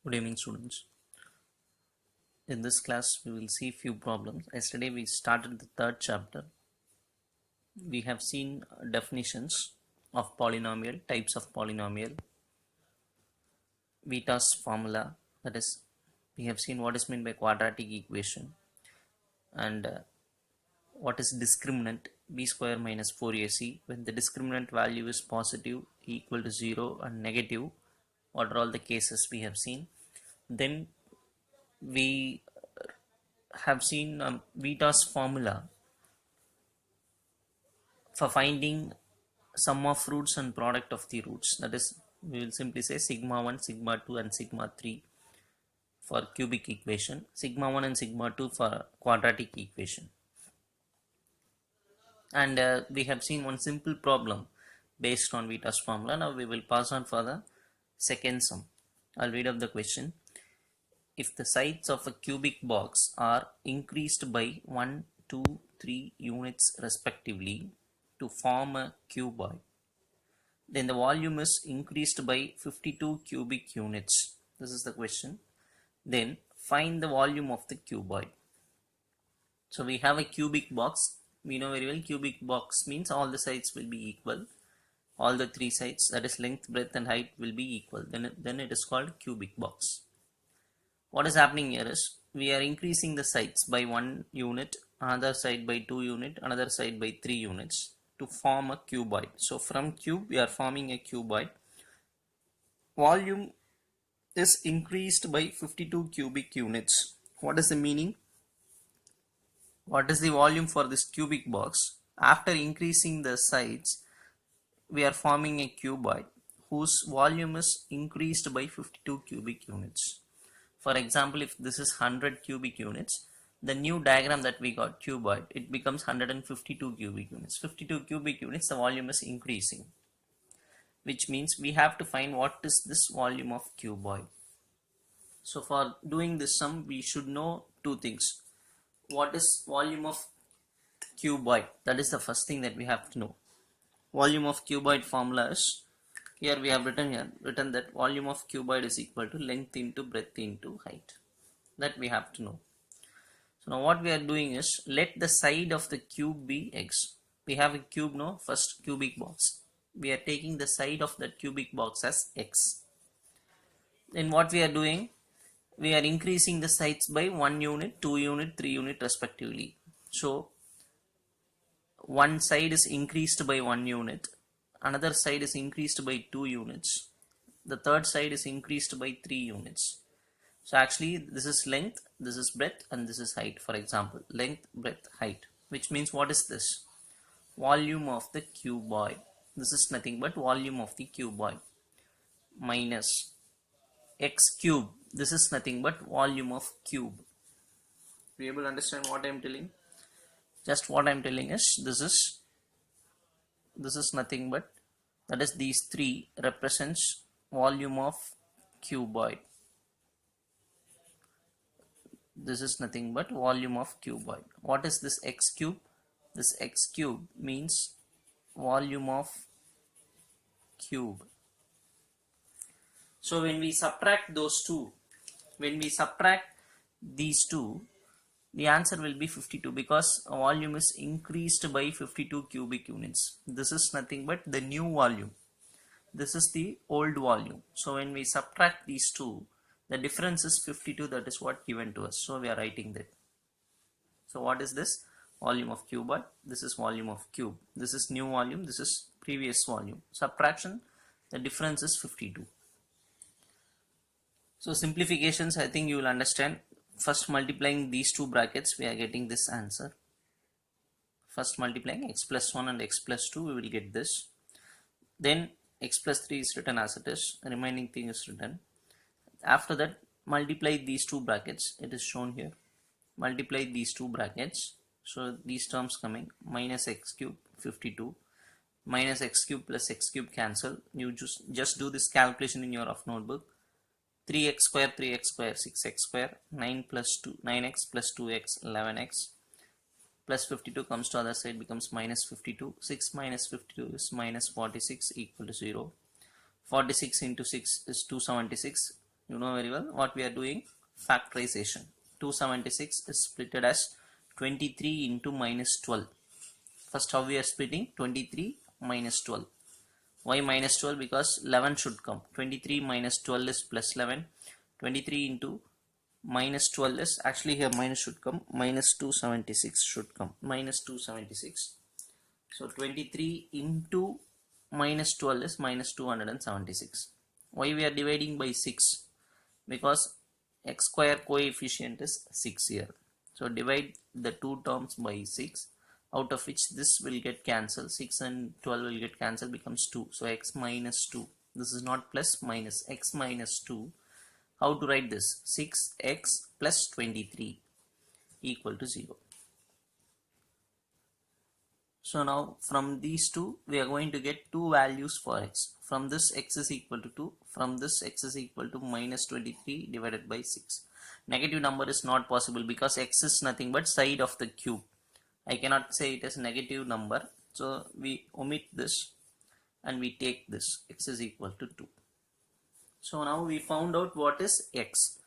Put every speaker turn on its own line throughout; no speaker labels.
Good evening, students. In this class, we will see few problems. Yesterday, we started the third chapter. We have seen definitions of polynomial, types of polynomial, Vieta's formula. That is, we have seen what is meant by quadratic equation and what is discriminant b square minus 4ac when the discriminant value is positive, equal to 0 and negative. What are all the cases we have seen? Then we have seen Vieta's formula for finding sum of roots and product of the roots. That is, we will simply say sigma 1, sigma 2 and sigma 3 for cubic equation, sigma 1 and sigma 2 for quadratic equation. And we have seen one simple problem based on Vieta's formula. Now we will pass on for the second sum. I'll read up the question. If the sides of a cubic box are increased by 1, 2, 3 units respectively to form a cuboid, then the volume is increased by 52 cubic units. This is the question. Then find the volume of the cuboid. So we have a cubic box. We know very well cubic box means all the sides will be equal. All the three sides, that is length, breadth and height, will be equal. Then it is called cubic box. What is happening here is we are increasing the sides by 1 unit, another side by 2 unit, another side by 3 units to form a cuboid. So from cube we are forming a cuboid. Volume is increased by 52 cubic units. What is the meaning? What is the volume for this cubic box? After increasing the sides, we are forming a cuboid whose volume is increased by 52 cubic units. For example, if this is 100 cubic units, the new diagram that we got, cuboid, it becomes 152 cubic units. 52 cubic units, the volume is increasing, which means we have to find what is this volume of cuboid. So for doing this sum, we should know two things. What is volume of cuboid? That is the first thing that we have to know. Volume of cuboid formula is, here we have written that volume of cuboid is equal to length into breadth into height. That we have to know. So now what we are doing is, let the side of the cube be x. We have a cube now, first cubic box. We are taking the side of that cubic box as x. Then what we are doing, we are increasing the sides by 1 unit, 2 unit, 3 unit respectively. So one side is increased by 1 unit, another side is increased by 2 units, the third side is increased by 3 units. So actually this is length, this is breadth and this is height. For example, length, breadth, height, which means what is this? Volume of the cuboid. This is nothing but volume of the cuboid minus x cube. This is nothing but volume of cube. Are you able to understand what I am telling? Just what I am telling is, this is nothing but, that is, these three represents volume of cuboid. This is nothing but volume of cuboid. What is this x cube? This x cube means volume of cube. So when we subtract those two, when we subtract these two, the answer will be 52 because volume is increased by 52 cubic units. This is nothing but the new volume. This is the old volume. So when we subtract these two, the difference is 52. That is what given to us. So we are writing that. So what is this? Volume of cuboid. This is volume of cube. This is new volume. This is previous volume. Subtraction, the difference is 52. So simplifications, I think you will understand. First multiplying these two brackets, we are getting this answer. First multiplying x plus 1 and x plus 2, we will get this. Then x plus 3 is written as it is. The remaining thing is written. After that, multiply these two brackets. It is shown here. Multiply these two brackets. So these terms coming, minus x cube 52. Minus x cube plus x cube cancel. You just do this calculation in your rough notebook. 3x square, 6x square, 9x plus 2x, 11x, plus 52 comes to other side, becomes minus 52. 6 minus 52 is minus 46, equal to 0. 46 into 6 is 276. You know very well what we are doing. Factorization. 276 is splitted as 23 into minus 12. First, how we are splitting? 23 minus 12. Why minus 12? Because 11 should come. 23 minus 12 is plus 11. 23 into minus 12 is, actually here minus should come, minus 276 should come, minus 276. So 23 into minus 12 is minus 276. Why we are dividing by 6? Because x square coefficient is 6 here. So divide the two terms by 6, out of which this will get cancelled. 6 and 12 will get cancelled, becomes 2. So x minus 2. This is not plus, minus. X minus 2. How to write this? 6x plus 23 equal to 0. So now from these two we are going to get two values for x. From this x is equal to 2. From this x is equal to minus 23 divided by 6. Negative number is not possible because x is nothing but side of the cube. I cannot say it as negative number. So we omit this and we take this. X is equal to 2. So now we found out what is x.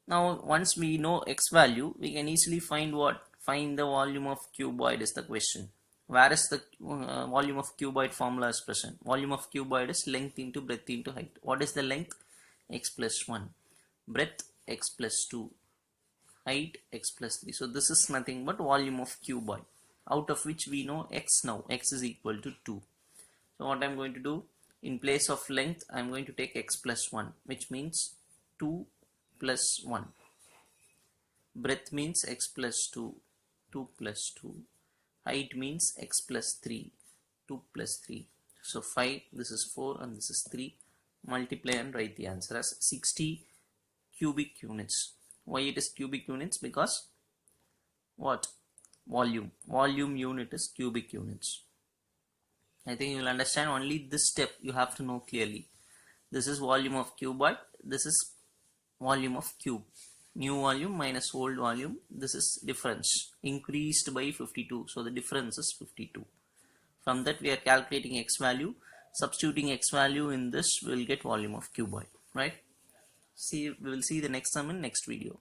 Now once we know x value, we can easily find what? Find the volume of cuboid is the question. Where is the volume of cuboid formula is present? Volume of cuboid is length into breadth into height. What is the length? X plus 1. Breadth x plus 2. Height x plus 3. So this is nothing but volume of cuboid, out of which we know x now. X is equal to 2. So what I'm going to do, in place of length I'm going to take x plus 1, which means 2 plus 1. Breadth means x plus 2. 2 plus 2. Height means x plus 3. 2 plus 3. So 5, this is 4 and this is 3. Multiply and write the answer as 60 cubic units. Why it is cubic units? Because what? Volume. Volume unit is cubic units. I think you will understand only this step you have to know clearly. This is volume of cuboid. This is volume of cube. New volume minus old volume. This is difference. Increased by 52. So the difference is 52. From that we are calculating x value. Substituting x value in this, we will get volume of cuboid. Right? We will see the next sum in next video.